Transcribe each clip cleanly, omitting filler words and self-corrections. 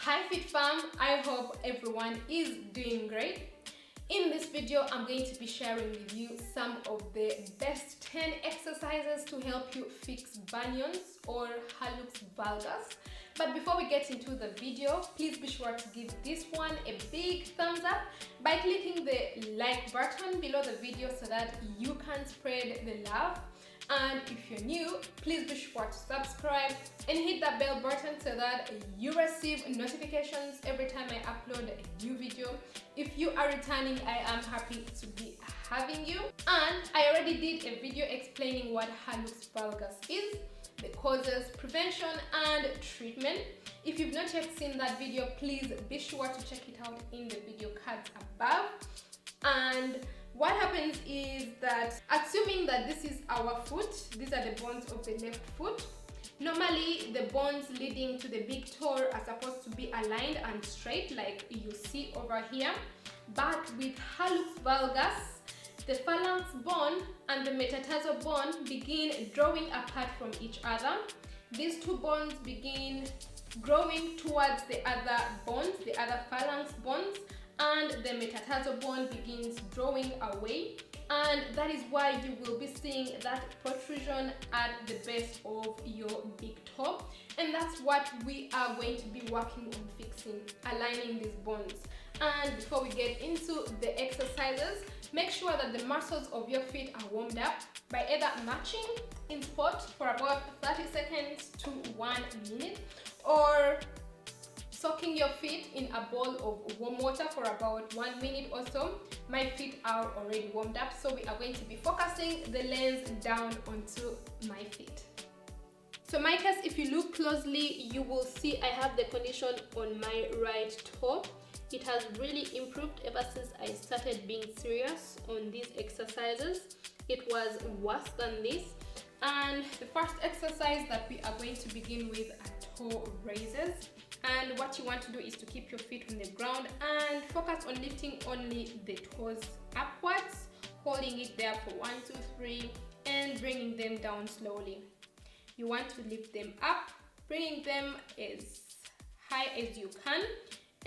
Hi Fit Fam, I hope everyone is doing great. In this video, I'm going to be sharing with you some of the best 10 exercises to help you fix bunions or hallux valgus. But before we get into the video, please be sure to give this one a big thumbs up by clicking the like button below the video so that you can spread the love. And if you're new, please be sure to subscribe and hit that bell button so that you receive notifications every time I upload a new video. If you are returning, I am happy to be having you. And I already did a video explaining what hallux valgus is, the causes, prevention and treatment. If you've not yet seen that video, please be sure to check it out in the video cards above. And what happens is that, assuming that this is our foot, these are the bones of the left foot. Normally, the bones leading to the big toe are supposed to be aligned and straight like you see over here. But with hallux valgus, the phalanx bone and the metatarsal bone begin drawing apart from each other. These two bones begin growing towards the other bones, the other phalanx bones, and the metatarsal bone begins drawing away, and that is why you will be seeing that protrusion at the base of your big toe, and that's what we are going to be working on fixing, aligning these bones. And before we get into the exercises, make sure that the muscles of your feet are warmed up by either marching in spot for about 30 seconds to 1 minute, or soaking your feet in a bowl of warm water for about 1 minute or so. My feet are already warmed up, so we are going to be focusing the lens down onto my feet. So my case, if you look closely, you will see I have the condition on my right toe. It has really improved ever since I started being serious on these exercises. It was worse than this. And the first exercise that we are going to begin with are toe raises. And what you want to do is to keep your feet on the ground and focus on lifting only the toes upwards, holding it there for 1, 2, 3, and bringing them down slowly. You want to lift them up, bringing them as high as you can,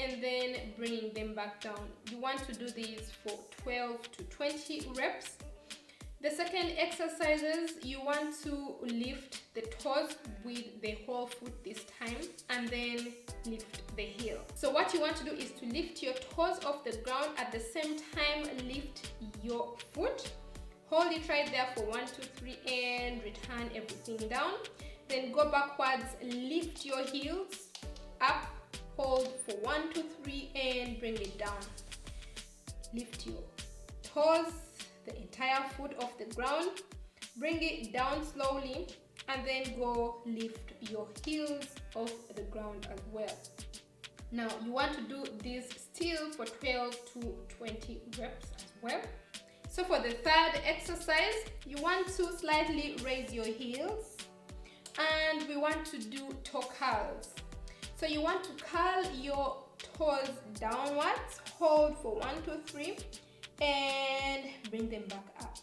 and then bringing them back down. You want to do these for 12 to 20 reps. The second exercises, you want to lift the toes with the whole foot this time, and then lift the heel. So what you want to do is to lift your toes off the ground, at the same time lift your foot. Hold it right there for 1, 2, 3 and return everything down. Then go backwards, lift your heels up, hold for 1, 2, 3 and bring it down. Lift your toes, the entire foot off the ground, bring it down slowly, and then go lift your heels off the ground as well. Now you want to do this still for 12 to 20 reps as well. So for the third exercise, you want to slightly raise your heels, and we want to do toe curls. So you want to curl your toes downwards, hold for 1, 2, 3 and bring them back up.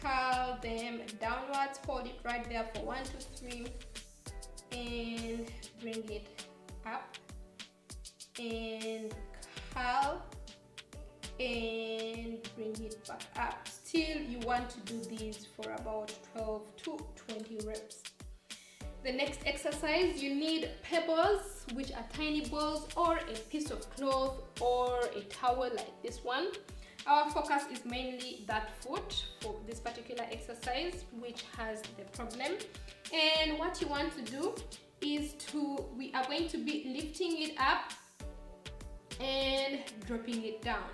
Curl them downwards, hold it right there for 1, 2, 3 and bring it up, and curl and bring it back up. Still, you want to do these for about 12 to 20 reps. The next exercise, you need pebbles, which are tiny balls, or a piece of cloth or a towel like this one. Our focus is mainly that foot for this particular exercise, which has the problem. And what you want to do is we are going to be lifting it up and dropping it down.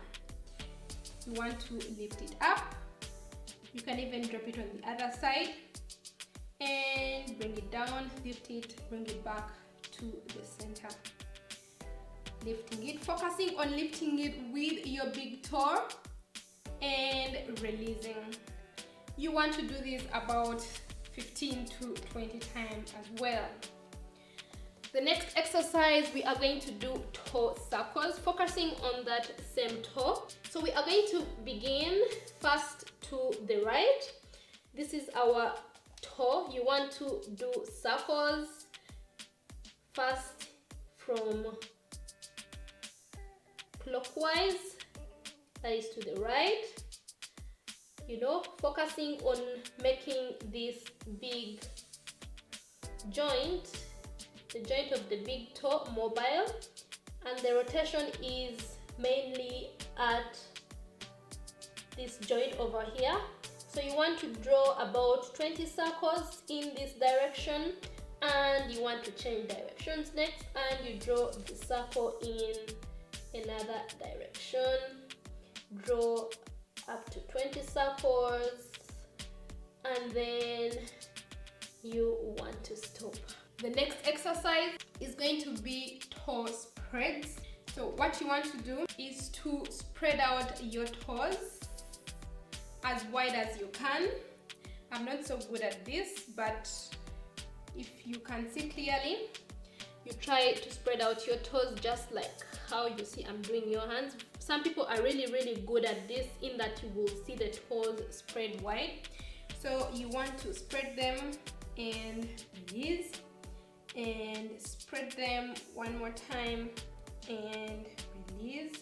You want to lift it up. You can even drop it on the other side and bring it down, lift it, bring it back to the center. Lifting it, focusing on lifting it with your big toe and releasing. You want to do this about 15 to 20 times as well. The next exercise, we are going to do toe circles, focusing on that same toe. So we are going to begin first to the right. This is our toe. You want to do circles first from clockwise, that is to the right, you know, focusing on making this big joint, the joint of the big toe, mobile, and the rotation is mainly at this joint over here. So you want to draw about 20 circles in this direction, and you want to change directions next, and you draw the circle in another direction. Draw up to 20 circles, and then you want to stop. The next exercise is going to be toe spreads. So what you want to do is to spread out your toes as wide as you can. I'm not so good at this, but if you can see clearly, you try to spread out your toes just like how you see I'm doing your hands. Some people are really good at this, in that you will see the toes spread wide. So you want to spread them and release, and spread them one more time and release,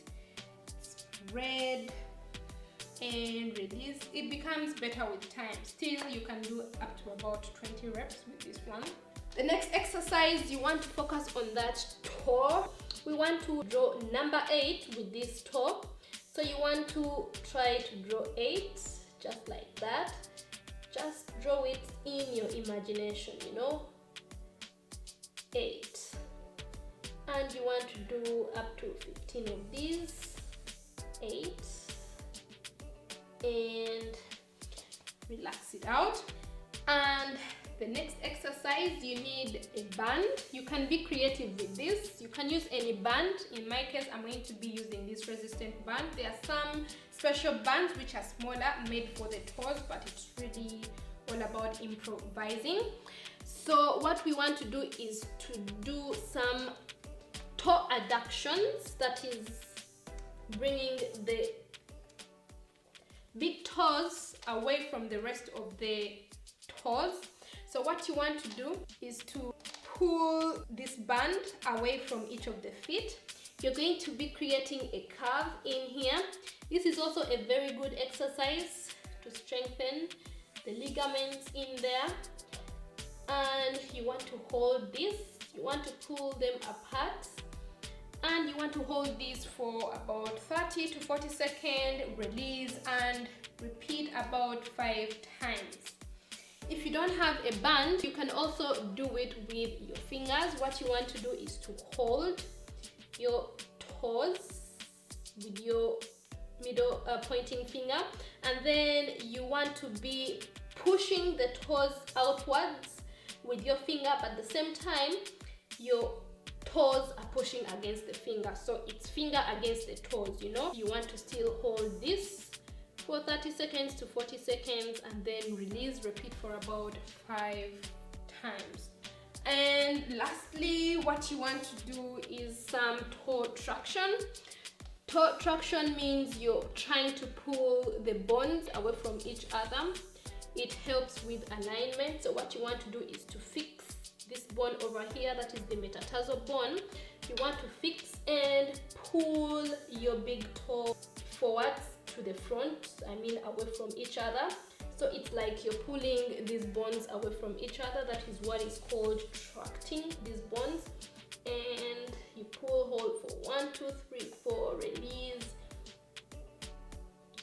spread and release. It becomes better with time. Still, you can do up to about 20 reps with this one. The next exercise, you want to focus on that toe. We want to draw number 8 with this toe. So you want to try to draw 8 just like that. Just draw it in your imagination, you know, 8. And you want to do up to 15 of these, 8, and relax it out. And the next exercise, you need a band. You can be creative with this. You can use any band. In my case, I'm going to be using this resistant band. There are some special bands which are smaller, made for the toes, but it's really all about improvising. So what we want to do is to do some toe adductions, that is bringing the big toes away from the rest of the toes. So what you want to do is to pull this band away from each of the feet. You're going to be creating a curve in here. This is also a very good exercise to strengthen the ligaments in there. And you want to hold this, you want to pull them apart, and you want to hold this for about 30 to 40 seconds, release, and repeat about 5 times. If you don't have a band, you can also do it with your fingers. What you want to do is to hold your toes with your middle pointing finger, and then you want to be pushing the toes outwards with your finger, but at the same time your toes are pushing against the finger, so it's finger against the toes, you know. You want to still hold this for 30 seconds to 40 seconds, and then release, repeat for about 5 times. And lastly, what you want to do is some toe traction. Toe traction means you're trying to pull the bones away from each other. It helps with alignment. So what you want to do is to fix this bone over here, that is the metatarsal bone. You want to fix and pull your big toe forwards to the front, I mean away from each other. So it's like you're pulling these bones away from each other. That is what is called tracting these bones. And you pull, hold for 1, 2, 3, 4, release,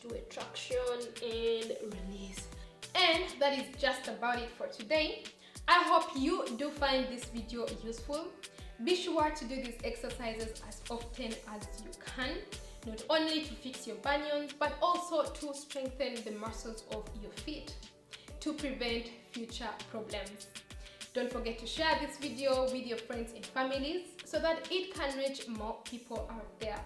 do a traction and release. And that is just about it for today. I hope you do find this video useful. Be sure to do these exercises as often as you can, not only to fix your bunions, but also to strengthen the muscles of your feet to prevent future problems. Don't forget to share this video with your friends and families so that it can reach more people out there.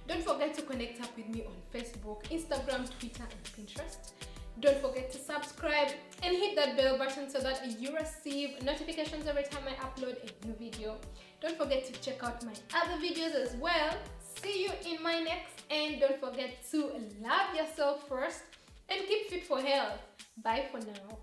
Don't forget to connect up with me on Facebook, Instagram, Twitter, and Pinterest. Don't forget to subscribe and hit that bell button so that you receive notifications every time I upload a new video. Don't forget to check out my other videos as well. See you in my next, and don't forget to love yourself first and keep fit for health. Bye for now.